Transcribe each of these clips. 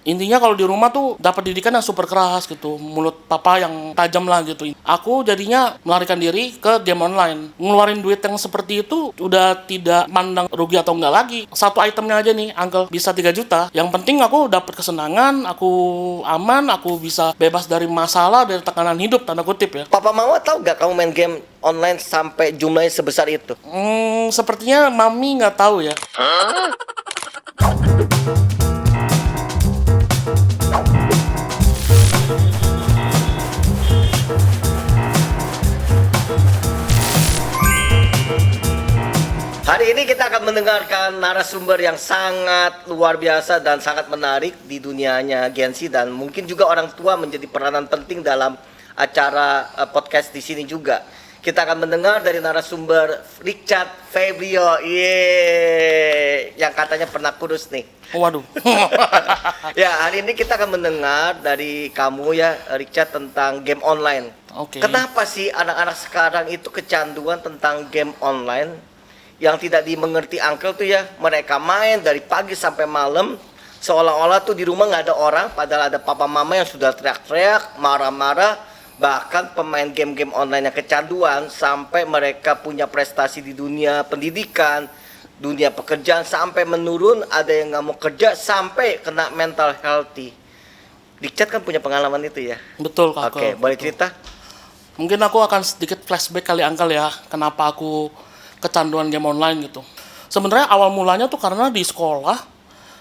Intinya kalau di rumah tuh dapat didikan yang super keras gitu, mulut papa yang tajam lah gitu. Aku jadinya melarikan diri ke game online. Ngeluarin duit yang seperti itu udah tidak mandang rugi atau enggak lagi. Satu itemnya aja nih, Uncle, bisa 3 juta. Yang penting aku dapat kesenangan, aku aman, aku bisa bebas dari masalah, dari tekanan hidup, tanda kutip ya. Papa mama tahu nggak kamu main game online sampai jumlahnya sebesar itu? Sepertinya mami nggak tahu ya. Hari ini kita akan mendengarkan narasumber yang sangat luar biasa dan sangat menarik di dunianya Gen Z, dan mungkin juga orang tua menjadi peranan penting dalam acara podcast di sini juga. Kita akan mendengar dari narasumber Richard Febrio, yang katanya pernah kurus nih. Waduh. Ya, hari ini kita akan mendengar dari kamu ya, Richard, tentang game online. Oke. Kenapa sih anak-anak sekarang itu kecanduan tentang game online? Yang tidak dimengerti Uncle tuh ya, mereka main dari pagi sampai malam seolah-olah tuh di rumah nggak ada orang, padahal ada papa mama yang sudah teriak-teriak, marah-marah. Bahkan pemain game-game online yang kecanduan sampai mereka punya prestasi di dunia pendidikan, dunia pekerjaan sampai menurun, ada yang nggak mau kerja sampai kena mental healthy. Richard kan punya pengalaman itu ya. Betul, Kak. Oke, boleh Betul. cerita? Mungkin aku akan sedikit flashback kali, Uncle ya, kenapa aku kecanduan game online gitu. Sebenarnya awal mulanya tuh karena di sekolah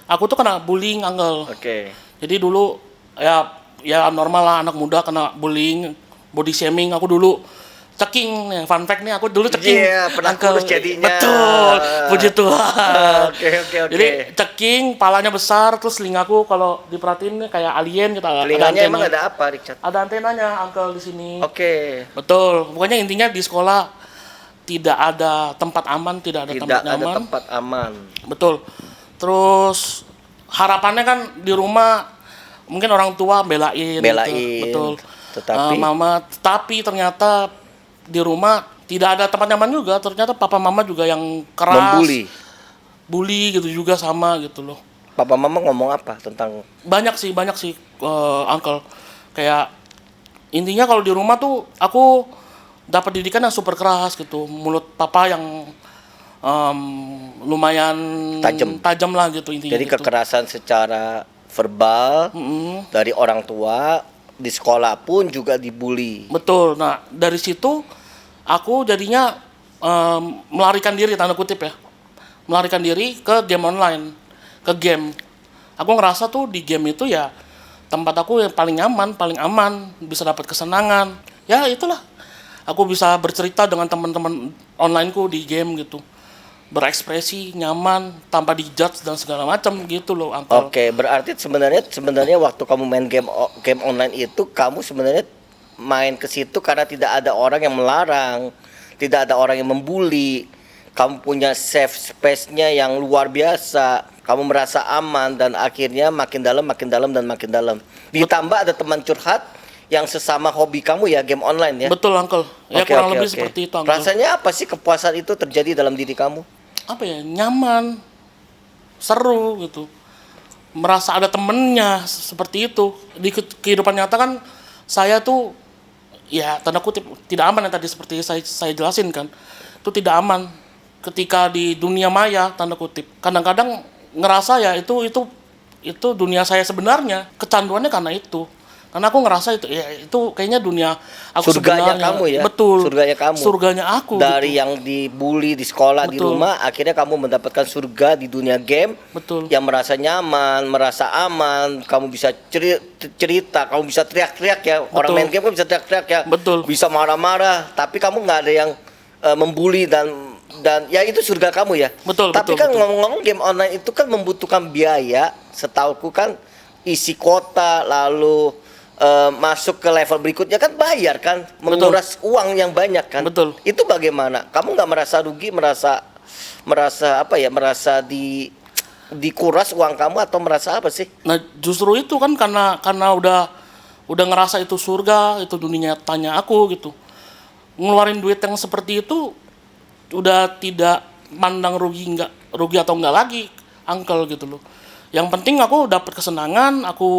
aku tuh kena bullying, Uncle. Oke. Jadi dulu ya normal lah, anak muda kena bullying, body shaming. Aku dulu ceking nih, fun fact nih, aku dulu ceking. Iya, pernah kurus jadinya. Betul, puji Tuhan. Oke. Jadi ceking, palanya besar, terus telingaku kalau diperhatiin nih kayak alien gitu. Telinganya emang ada apa, Richard? Ada antenanya, Uncle, di sini. Oke. Betul. Pokoknya intinya di sekolah tidak ada tempat aman, tidak ada tempat Tidak ada nyaman. tempat aman. Betul. Terus harapannya kan di rumah mungkin orang tua belain. Gitu. Betul. Tapi ternyata di rumah tidak ada tempat nyaman juga. Ternyata papa mama juga yang keras. Bully gitu juga sama gitu loh. Papa mama ngomong apa tentang? Banyak sih, Uncle. Kayak intinya kalau di rumah tuh aku dapat didikan yang super keras gitu, mulut papa yang lumayan tajam lah gitu intinya. Jadi gitu. kekerasan secara verbal dari orang tua, di sekolah pun juga dibully. Betul. Nah dari situ aku jadinya melarikan diri, tanda kutip ya, melarikan diri ke game online, ke game. Aku ngerasa tuh di game itu ya tempat aku yang paling nyaman, paling aman, bisa dapat kesenangan. Ya itulah. Aku bisa bercerita dengan teman-teman onlineku di game gitu, berekspresi nyaman tanpa dijudge dan segala macam gitu loh, Uncle. Oke, berarti sebenarnya waktu kamu main game online itu kamu sebenarnya main ke situ karena tidak ada orang yang melarang, tidak ada orang yang membuli. Kamu punya safe space-nya yang luar biasa. Kamu merasa aman dan akhirnya makin dalam. Ditambah ada teman curhat yang sesama hobi kamu ya, game online ya. Betul, Uncle. Ya kurang lebih seperti itu, Uncle. Rasanya apa sih kepuasan itu terjadi dalam diri kamu? Apa ya? Nyaman, seru gitu. Merasa ada temennya seperti itu. Di kehidupan nyata kan saya tuh ya tanda kutip tidak aman yang tadi seperti saya jelasin kan. Itu tidak aman ketika di dunia maya, tanda kutip. Kadang-kadang ngerasa ya itu dunia saya sebenarnya. Kecanduannya karena itu. Karena aku ngerasa itu kayaknya dunia aku surganya sebenarnya. Kamu ya. Betul. Surganya kamu. Surganya aku. Dari gitu. yang dibully di sekolah, betul, di rumah, akhirnya kamu mendapatkan surga di dunia game. Betul. Yang merasa nyaman, merasa aman, kamu bisa cerita, kamu bisa teriak-teriak ya. Betul. Orang main game kan bisa teriak-teriak ya. Betul. Bisa marah-marah, tapi kamu nggak ada yang membuli dan ya itu surga kamu ya. Betul. Tapi kan ngomong-ngomong game online itu kan membutuhkan biaya. Setauku kan isi kuota lalu masuk ke level berikutnya kan bayar kan, menguras uang yang banyak kan. Betul. Itu bagaimana? Kamu nggak merasa rugi, merasa apa ya? Merasa dikuras uang kamu atau merasa apa sih? Nah justru itu kan karena udah ngerasa itu surga, itu dunia nyatanya aku gitu. Ngeluarin duit yang seperti itu udah tidak mandang rugi atau enggak lagi, Uncle gitu loh. Yang penting aku dapat kesenangan, aku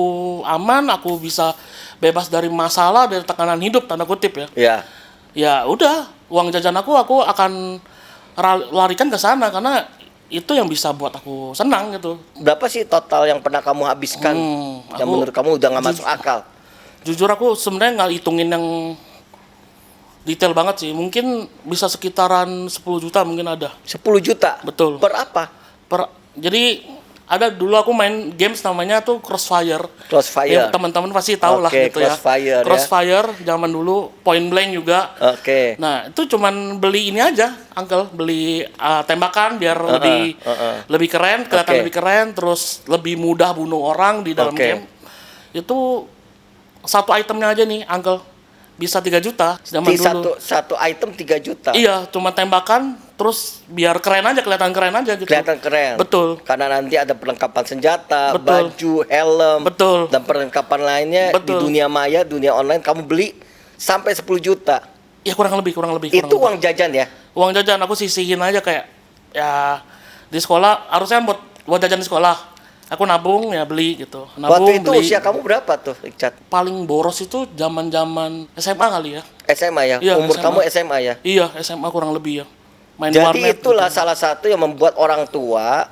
aman, aku bisa bebas dari masalah, dari tekanan hidup, tanda kutip ya. Ya. Ya udah, uang jajan aku akan larikan ke sana karena itu yang bisa buat aku senang gitu. Berapa sih total yang pernah kamu habiskan yang menurut kamu udah nggak masuk akal? Jujur aku sebenarnya nggak hitungin yang detail banget sih. Mungkin bisa sekitaran 10 juta mungkin ada. 10 juta? Betul. Per apa? Jadi ada dulu aku main games namanya tuh Crossfire. Crossfire. Ya, teman-teman pasti tahu lah gitu Crossfire, ya. Crossfire zaman dulu, Point Blank juga. Oke. Nah, itu cuman beli ini aja, Uncle, beli tembakan biar lebih keren, kelihatan lebih keren, terus lebih mudah bunuh orang di dalam game. Itu satu itemnya aja nih, Uncle. Bisa 3 juta zaman dulu. Satu item 3 juta. Iya, cuma tembakan terus biar keren aja, kelihatan keren aja gitu. Kelihatan keren. Betul. Karena nanti ada perlengkapan senjata, Betul. baju, helm, Betul. dan perlengkapan lainnya. Betul. Di dunia maya, dunia online kamu beli sampai 10 juta. Ya kurang lebih. Itu uang jajan ya? Uang jajan aku sisihin aja kayak ya di sekolah harusnya buat jajan di sekolah. Aku nabung ya beli gitu. Nabung, Waktu itu beli. usia kamu berapa tuh, Richard? Paling boros itu zaman-zaman SMA kali ya. SMA ya? Iya, Umur SMA. kamu SMA ya? Iya, SMA kurang lebih ya. Main Jadi warnet itulah gitu. salah satu yang membuat orang tua,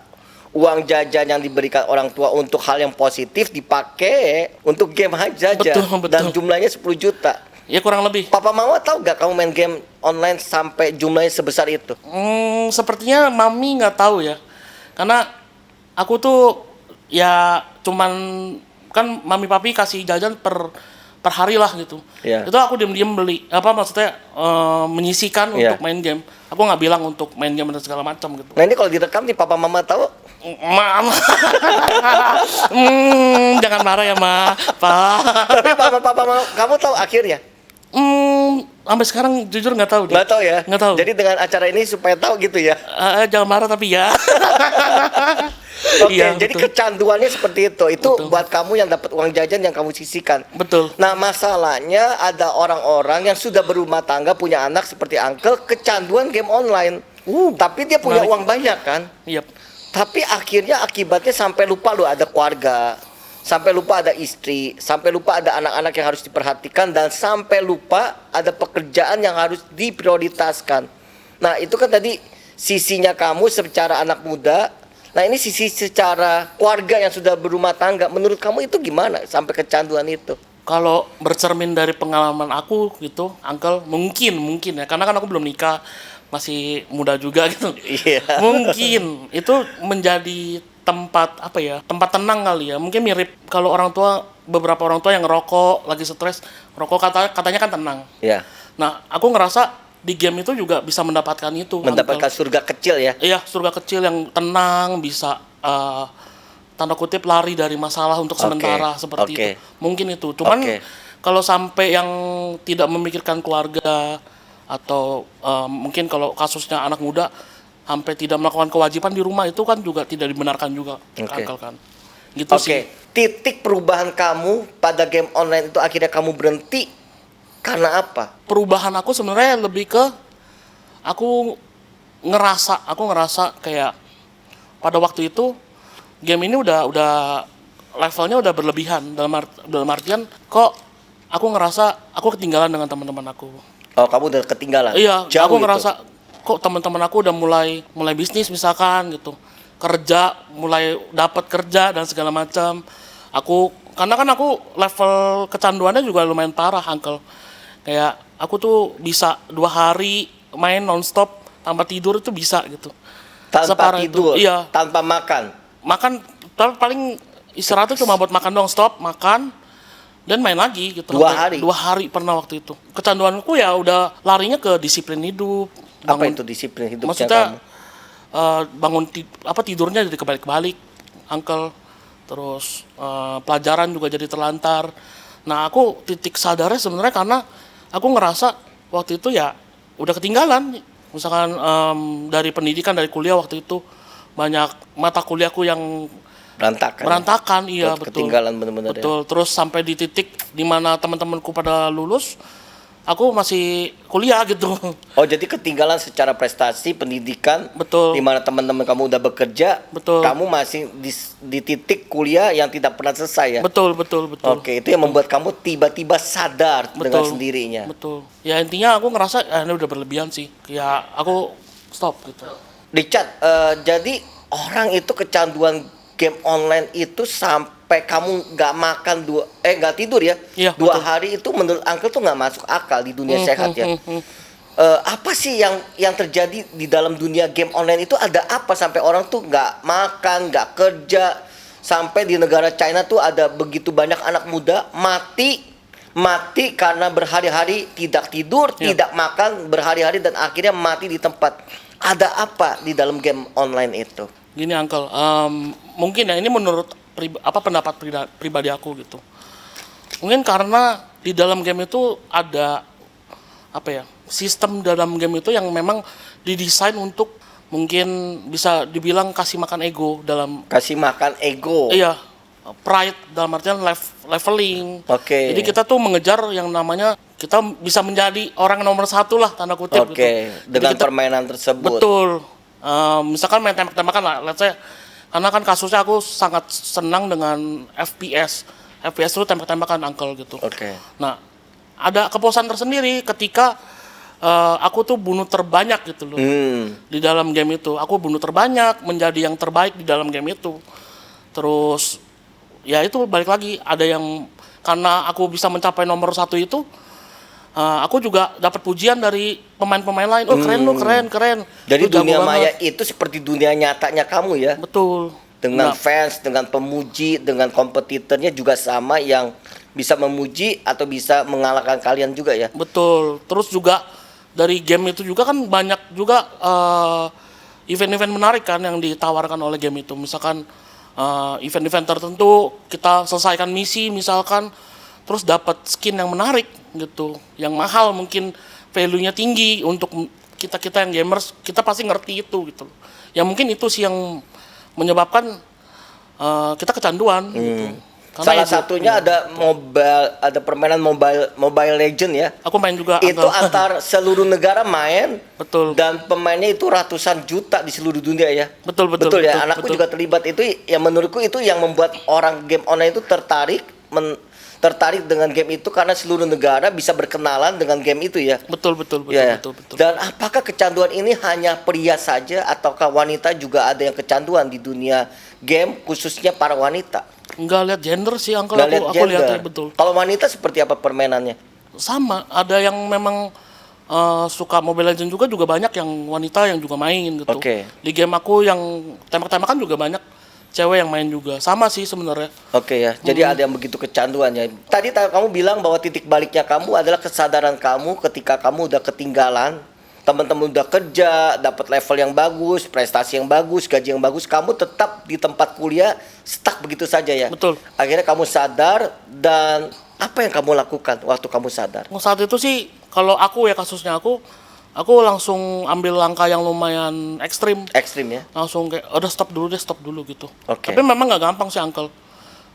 uang jajan yang diberikan orang tua untuk hal yang positif dipakai untuk game aja. Betul. Dan jumlahnya 10 juta. Ya kurang lebih. Papa mama tahu gak kamu main game online sampai jumlahnya sebesar itu? Sepertinya mami nggak tahu ya. Karena aku tuh ya cuman kan mami papi kasih jajan per hari lah gitu. Iya. Itu aku diam-diam beli. Apa maksudnya menyisihkan untuk main game. Aku nggak bilang untuk main game dan segala macam gitu. Nah ini kalau direkam nih papa mama tahu? Mama. Jangan marah ya, Ma. Pak. Tapi papa mama kamu tahu akhirnya? Sampai sekarang jujur nggak tahu deh. Nggak tahu ya? Nggak tahu. Jadi dengan acara ini supaya tahu gitu ya? Jangan marah tapi ya. Oke, Iya, jadi betul. kecanduannya seperti itu. Itu Betul. buat kamu yang dapat uang jajan yang kamu sisihkan. Betul. Nah, masalahnya ada orang-orang yang sudah berumah tangga, punya anak seperti uncle, kecanduan game online. Tapi dia punya menarik. uang banyak kan? Iya. Tapi akhirnya akibatnya sampai lupa loh ada keluarga, sampai lupa ada istri, sampai lupa ada anak-anak yang harus diperhatikan, dan sampai lupa ada pekerjaan yang harus diprioritaskan. Nah, itu kan tadi sisinya kamu secara anak muda. Nah, ini sisi secara keluarga yang sudah berumah tangga. Menurut kamu itu gimana sampai kecanduan itu? Kalau bercermin dari pengalaman aku gitu, Uncle, mungkin ya, karena kan aku belum nikah, masih muda juga gitu. Iya. Mungkin itu menjadi tempat apa ya? Tempat tenang kali ya. Mungkin mirip kalau beberapa orang tua yang ngerokok, lagi stres, rokok katanya kan tenang. Iya. Nah, aku ngerasa di game itu juga bisa mendapatkan itu. Mendapatkan surga kecil ya. Iya, surga kecil yang tenang, bisa tanda kutip lari dari masalah untuk sementara seperti itu. Mungkin itu. Cuman kalau sampai yang tidak memikirkan keluarga atau mungkin kalau kasusnya anak muda sampai tidak melakukan kewajiban di rumah, itu kan juga tidak dibenarkan juga, Uncle kan. Gitu sih. Titik perubahan kamu pada game online itu akhirnya kamu berhenti karena apa? Perubahan aku sebenarnya lebih ke aku ngerasa kayak pada waktu itu game ini udah levelnya udah berlebihan, dalam artian kok aku ngerasa aku ketinggalan dengan teman-teman aku. Oh, kamu udah ketinggalan. Iya, jauh aku itu. ngerasa kok teman-teman aku udah mulai bisnis misalkan gitu. Kerja, mulai dapat kerja dan segala macam. Karena kan aku level kecanduannya juga lumayan parah, Uncle. Kayak aku tuh bisa 2 hari main nonstop tanpa tidur itu bisa gitu. Tanpa Separah tidur, itu. Iya. tanpa makan. Makan paling istirahat tuh cuma buat makan doang, stop, makan dan main lagi gitu. 2 hari? 2 hari pernah waktu itu. Kecanduanku ya udah larinya ke disiplin hidup. Apa itu disiplin hidupnya maksudnya, kamu? Tidurnya jadi kebalik-balik, Uncle. Terus pelajaran juga jadi terlantar. Nah, aku titik sadarnya sebenarnya karena aku ngerasa waktu itu ya udah ketinggalan. Misalkan dari pendidikan, dari kuliah waktu itu banyak mata kuliahku yang berantakan, iya betul. Ketinggalan benar-benar. Betul. Terus sampai di titik di mana teman-temanku pada lulus, aku masih kuliah gitu. Oh, jadi ketinggalan secara prestasi pendidikan. Betul. Di mana teman-teman kamu udah bekerja, Betul. kamu masih di titik kuliah yang tidak pernah selesai ya. Betul. Oke, itu yang membuat kamu tiba-tiba sadar dengan sendirinya. Betul. Ya intinya aku ngerasa ini udah berlebihan sih. Ya aku stop gitu. Richard, jadi orang itu kecanduan game online itu sampai kamu nggak makan nggak tidur ya? Iya, 2 betul. hari itu menurut Uncle tuh nggak masuk akal di dunia sehat ya. Apa sih yang terjadi di dalam dunia game online itu, ada apa sampai orang tuh nggak makan, nggak kerja, sampai di negara China tuh ada begitu banyak anak muda mati karena berhari-hari tidak tidur, Iya. tidak makan berhari-hari dan akhirnya mati di tempat. Ada apa di dalam game online itu? Gini Uncle, mungkin ya ini menurut pendapat pribadi aku gitu. Mungkin karena di dalam game itu ada sistem dalam game itu yang memang didesain untuk mungkin bisa dibilang kasih makan ego dalam. Kasih makan ego. Iya, pride dalam artian leveling. Oke. Jadi kita tuh mengejar yang namanya kita bisa menjadi orang nomor 1 lah, tanda kutip gitu. Oke, dengan Jadi permainan tersebut. betul. Misalkan main tembak-tembakan lah, let's say, karena kan kasusnya aku sangat senang dengan FPS. FPS itu tembak-tembakan Uncle gitu. Oke. Nah, ada kepuasan tersendiri ketika aku tuh bunuh terbanyak gitu loh. Di dalam game itu. Aku bunuh terbanyak, menjadi yang terbaik di dalam game itu. Terus, ya itu balik lagi, ada yang, karena aku bisa mencapai nomor 1 itu, aku juga dapat pujian dari pemain-pemain lain. Oh keren lu, keren. Jadi Lu jago dunia maya banget. itu seperti dunia nyatanya kamu ya. Betul. Dengan Nah, fans, dengan pemuji, dengan kompetitornya juga sama, yang bisa memuji atau bisa mengalahkan kalian juga ya. betul. Terus juga dari game itu juga kan banyak juga event-event menarik kan yang ditawarkan oleh game itu. Misalkan event-event tertentu kita selesaikan misi misalkan, terus dapat skin yang menarik gitu, yang mahal, mungkin value-nya tinggi untuk kita yang gamers, kita pasti ngerti itu gitu. Ya mungkin itu sih yang menyebabkan kita kecanduan gitu. Karena Salah satunya ada permainan Mobile Legend ya. aku main juga. Itu antar seluruh negara main. Betul. Dan pemainnya itu ratusan juta di seluruh dunia ya. Betul Ya. Anakku juga terlibat itu. Ya menurutku itu yang membuat orang game online itu tertarik dengan game itu, karena seluruh negara bisa berkenalan dengan game itu ya. Betul. Ya. Dan apakah kecanduan ini hanya pria saja ataukah wanita juga ada yang kecanduan di dunia game, khususnya para wanita? Enggak lihat gender sih Uncle, Nggak lihat aku gender. lihat ya, betul. Kalau wanita seperti apa permainannya? Sama, ada yang memang suka Mobile Legends juga banyak yang wanita yang juga main gitu. Oke. Di game aku yang tembak-tembakan juga banyak cewek yang main juga. Sama sih sebenarnya. Oke ya, jadi ada yang begitu kecanduan ya. Tadi kamu bilang bahwa titik baliknya kamu adalah kesadaran kamu ketika kamu udah ketinggalan, teman-teman udah kerja, dapat level yang bagus, prestasi yang bagus, gaji yang bagus, kamu tetap di tempat kuliah stuck begitu saja ya. Betul. Akhirnya kamu sadar, dan apa yang kamu lakukan waktu kamu sadar? Saat itu sih kalau aku ya, kasusnya aku langsung ambil langkah yang lumayan ekstrim. Ekstrim ya. Langsung kayak udah stop dulu gitu. Oke. Tapi memang nggak gampang sih Uncle.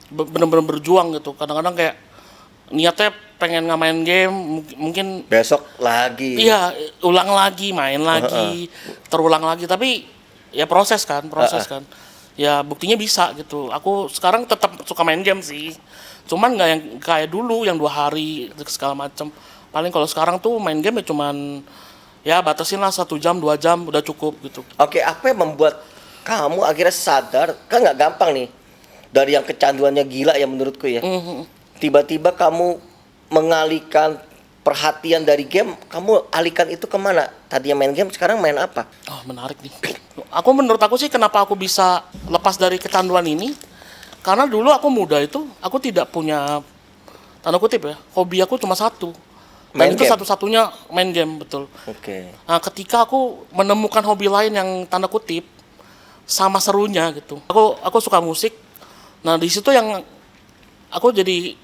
Bener-bener berjuang gitu. Kadang-kadang kayak niatnya pengen nggak main game, mungkin Besok lagi. iya, ulang lagi, main lagi, terulang lagi. Tapi ya proses kan. Ya buktinya bisa gitu. Aku sekarang tetap suka main game sih. Cuman nggak yang kayak dulu yang 2 hari segala macam. Paling kalau sekarang tuh main game ya cuman ya batasin lah 1 jam 2 jam udah cukup gitu. Oke, apa yang membuat kamu akhirnya sadar? Kan nggak gampang nih, dari yang kecanduannya gila ya menurutku ya. Tiba-tiba kamu mengalihkan perhatian dari game, kamu alihkan itu kemana? Tadinya main game, sekarang main apa? Oh menarik nih. Menurut aku sih kenapa aku bisa lepas dari kecanduan ini, karena dulu aku muda itu aku tidak punya, tanda kutip ya, hobi aku cuma satu. Dan Main itu game? satu-satunya main game, betul. Oke. Nah, ketika aku menemukan hobi lain yang tanda kutip sama serunya gitu. Aku suka musik. Nah, di situ yang aku jadi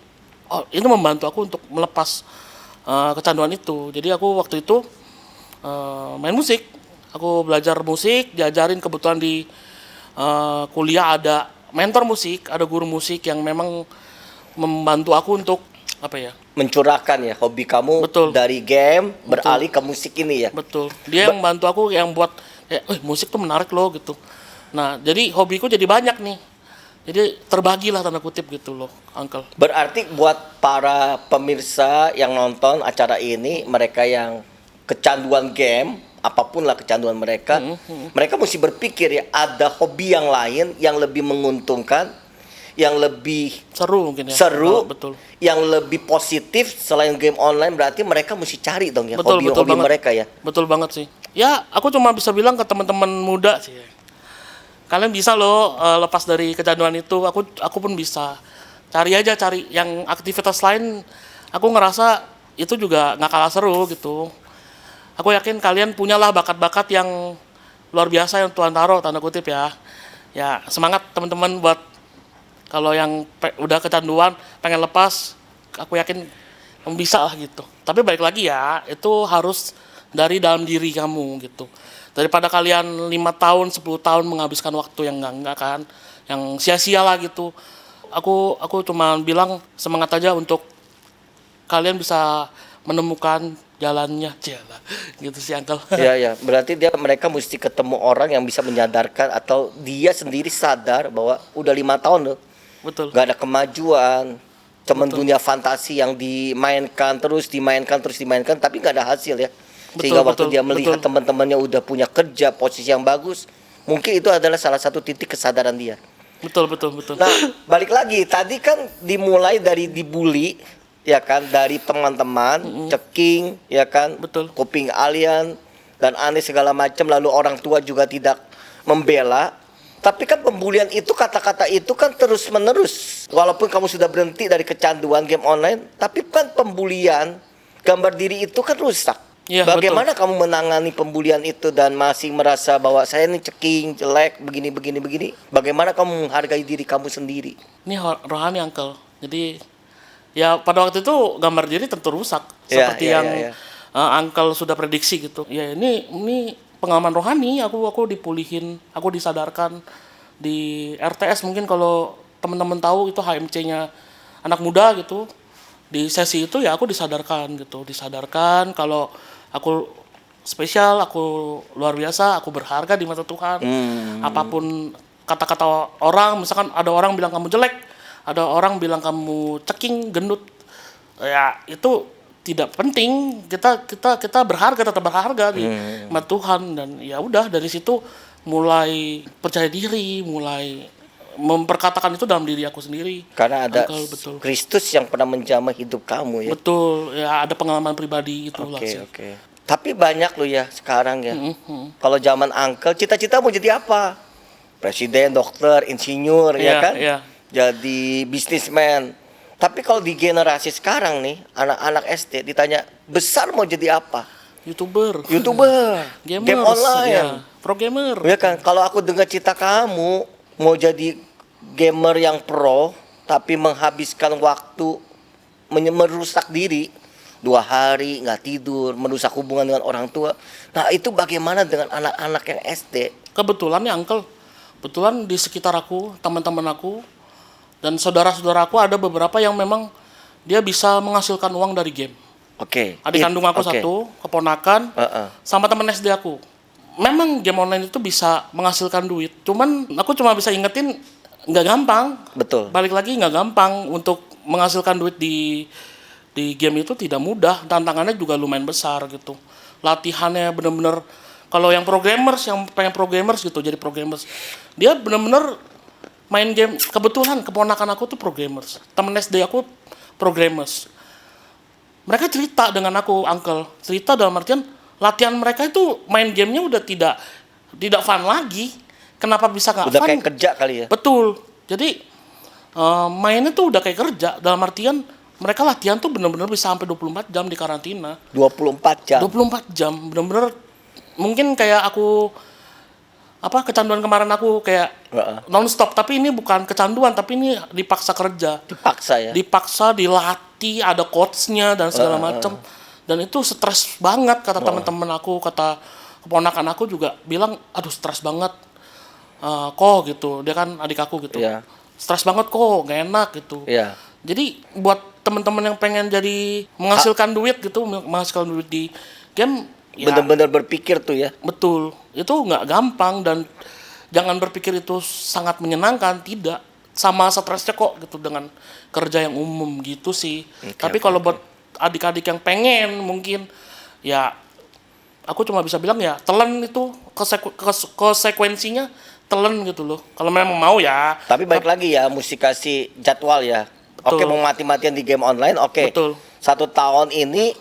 ini membantu aku untuk melepas kecanduan itu. Jadi aku waktu itu main musik. Aku belajar musik, diajarin, kebetulan di kuliah ada mentor musik, ada guru musik yang memang membantu aku untuk apa ya? Mencurahkan ya hobi kamu Betul. dari game beralih ke musik ini ya. Betul. Dia yang bantu aku yang buat musik tuh menarik loh gitu. Nah, jadi hobiku jadi banyak nih. Jadi terbagilah tanda kutip gitu loh, Uncle. Berarti buat para pemirsa yang nonton acara ini, mereka yang kecanduan game, apapun lah kecanduan mereka, mereka mesti berpikir ya, ada hobi yang lain yang lebih menguntungkan, yang lebih Seru mungkin ya. seru, Betul. yang lebih positif selain game online. Berarti mereka mesti cari dong ya Betul hobi-hobi banget. mereka ya. Betul banget sih. Ya, aku cuma bisa bilang ke teman-teman muda sih. Kalian bisa loh lepas dari kecanduan itu. Aku pun bisa. Cari yang aktivitas lain. Aku ngerasa itu juga nggak kalah seru gitu. Aku yakin kalian punyalah bakat-bakat yang luar biasa yang Tuhan taruh, tanda kutip ya. Ya, semangat teman-teman buat kalau yang udah kecanduan pengen lepas, aku yakin kamu bisa lah gitu. Tapi balik lagi ya, itu harus dari dalam diri kamu gitu. Daripada kalian 5 tahun, 10 tahun menghabiskan waktu yang enggak kan, yang sia-sia lah gitu. Aku cuma bilang semangat aja untuk kalian bisa menemukan jalannya, jalan gitu sih, Uncle. Iya ya, berarti mereka mesti ketemu orang yang bisa menyadarkan atau dia sendiri sadar bahwa udah 5 tahun loh, Betul. gak ada kemajuan, cuman dunia fantasi yang dimainkan, tapi gak ada hasil ya. Sehingga waktu dia melihat teman-temannya udah punya kerja, posisi yang bagus, mungkin itu adalah salah satu titik kesadaran dia. Betul. Nah, balik lagi, tadi kan dimulai dari dibully, ya kan, dari teman-teman, ceking, ya kan, Betul. kuping alien, dan aneh segala macam, lalu orang tua juga tidak membela. Tapi kan pembulian itu, kata-kata itu kan terus-menerus. Walaupun kamu sudah berhenti dari kecanduan game online, tapi kan pembulian, gambar diri itu kan rusak. Ya, Bagaimana kamu menangani pembulian itu dan masih merasa bahwa saya ini ceking, jelek, begini. Bagaimana kamu menghargai diri kamu sendiri? Ini rohani, Uncle. Jadi ya pada waktu itu gambar diri tentu rusak seperti yang Uncle sudah prediksi gitu. Ya ini pengalaman rohani, aku dipulihin, aku disadarkan di RTS. Mungkin kalau teman-teman tahu itu HMC-nya anak muda gitu. Di sesi itu ya aku disadarkan kalau aku spesial, aku luar biasa, aku berharga di mata Tuhan. Apapun kata-kata orang, misalkan ada orang bilang kamu jelek, ada orang bilang kamu ceking, gendut, ya itu tidak penting. Kita berharga, tetap berharga di mata Tuhan. Dan ya udah, dari situ mulai percaya diri, mulai memperkatakan itu dalam diri aku sendiri. Karena ada Uncle, Kristus yang pernah menjamah hidup kamu ya. Betul, ya ada pengalaman pribadi itulah sih. Oke. Tapi banyak loh ya sekarang ya. Kalau zaman Uncle, cita-cita mau jadi apa? Presiden, dokter, insinyur, ya kan? Iya. Jadi bisnismen. Tapi kalau di generasi sekarang nih, anak-anak SD ditanya, besar mau jadi apa? YouTuber, game gamers, online, ya. Pro gamer. ya kan? Kalau aku dengar cita kamu mau jadi gamer yang pro, tapi menghabiskan waktu merusak diri, 2 hari nggak tidur, merusak hubungan dengan orang tua. Nah itu bagaimana dengan anak-anak yang SD? Kebetulan ya, Uncle, kebetulan di sekitar aku, teman-teman aku dan saudara-saudara aku ada beberapa yang memang dia bisa menghasilkan uang dari game. Oke. Adik kandung aku satu, keponakan, sama teman SD aku. Memang game online itu bisa menghasilkan duit. Cuman aku cuma bisa ingetin nggak gampang. Betul. Balik lagi, nggak gampang untuk menghasilkan duit di game itu, tidak mudah. Tantangannya juga lumayan besar gitu. Latihannya bener-bener, kalau yang programmers, yang pengen programmers gitu, jadi programmers, dia bener-bener main game. Kebetulan keponakan aku tuh programmers, temen SD aku programmers. Mereka cerita dengan aku, Uncle, cerita dalam artian latihan mereka itu main gamenya udah tidak fun lagi. Kenapa bisa nggak fun? Udah kayak kerja kali ya. Betul. Jadi mainnya tuh udah kayak kerja, dalam artian mereka latihan tuh bener-bener bisa sampai 24 jam di karantina. 24 jam. 24 jam, bener-bener. Mungkin kayak aku kecanduan kemarin aku kayak non-stop, tapi ini bukan kecanduan, tapi ini dipaksa kerja. Dipaksa ya. Dipaksa, dilatih, ada coachnya dan segala macam. Dan itu stres banget, kata teman-teman aku, kata keponakan aku juga bilang, aduh stres banget. Kok gitu, dia kan adik aku gitu. Iya. Stres banget kok, gak enak gitu. Iya. Jadi buat teman-teman yang pengen jadi menghasilkan duit gitu, menghasilkan duit di game, ya Bener-bener berpikir tuh ya. betul. Itu nggak gampang dan jangan berpikir itu sangat menyenangkan, tidak. Sama stresnya kok gitu dengan kerja yang umum gitu sih. Tapi kalau buat adik-adik yang pengen mungkin ya aku cuma bisa bilang ya telan itu konsekuensinya telan gitu loh. Kalau memang mau ya. Tapi balik lagi ya, mesti kasih jadwal ya. Betul. Oke, mau mati-matian di game online, oke. Betul. 1 tahun ini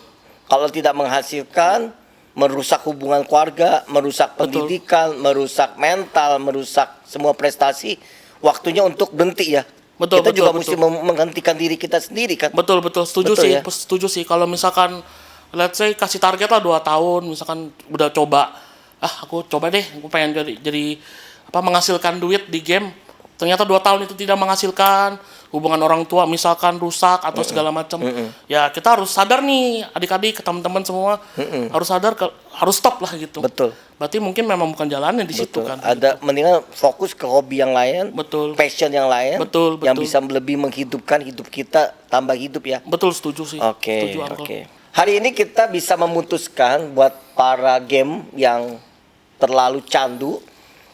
kalau tidak menghasilkan, merusak hubungan keluarga, merusak pendidikan, merusak mental, merusak semua prestasi, waktunya untuk berhenti ya. Betul, Kita betul, juga betul. mesti menghentikan diri kita sendiri kan. Betul, setuju Betul sih, ya? setuju sih. Kalau misalkan let's say kasih target lah 2 tahun, misalkan udah coba, aku coba deh, aku pengen jadi menghasilkan duit di game. Ternyata 2 tahun itu tidak menghasilkan, hubungan orang tua misalkan rusak atau segala macam. Ya kita harus sadar nih, adik-adik, teman-teman semua harus sadar, harus stop lah gitu. Betul. Berarti mungkin memang bukan jalannya di situ Betul. kan. Ada mendingan fokus ke hobi yang lain, Betul. passion yang lain, Betul, yang betul. bisa lebih menghidupkan hidup kita, tambah hidup ya. Betul, setuju sih. Oke, Setuju, Uncle. oke. Hari ini kita bisa memutuskan buat para game yang terlalu candu,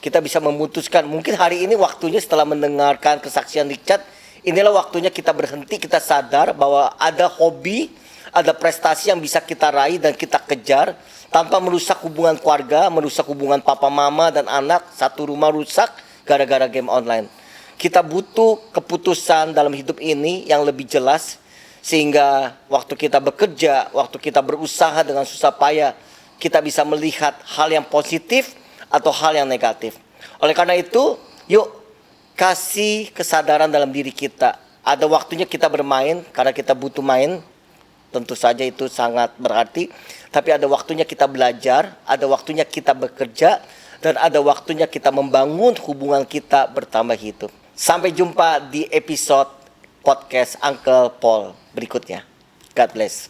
kita bisa memutuskan mungkin hari ini waktunya setelah mendengarkan kesaksian Richard, inilah waktunya kita berhenti, kita sadar bahwa ada hobi, ada prestasi yang bisa kita raih dan kita kejar tanpa merusak hubungan keluarga, merusak hubungan papa mama dan anak, satu rumah rusak gara-gara game online. Kita butuh keputusan dalam hidup ini yang lebih jelas, sehingga waktu kita bekerja, waktu kita berusaha dengan susah payah, kita bisa melihat hal yang positif atau hal yang negatif. Oleh karena itu, yuk kasih kesadaran dalam diri kita. Ada waktunya kita bermain karena kita butuh main. Tentu saja itu sangat berarti. Tapi ada waktunya kita belajar, ada waktunya kita bekerja, dan ada waktunya kita membangun hubungan kita bertambah hidup. Sampai jumpa di episode podcast Uncle Paul berikutnya. God bless.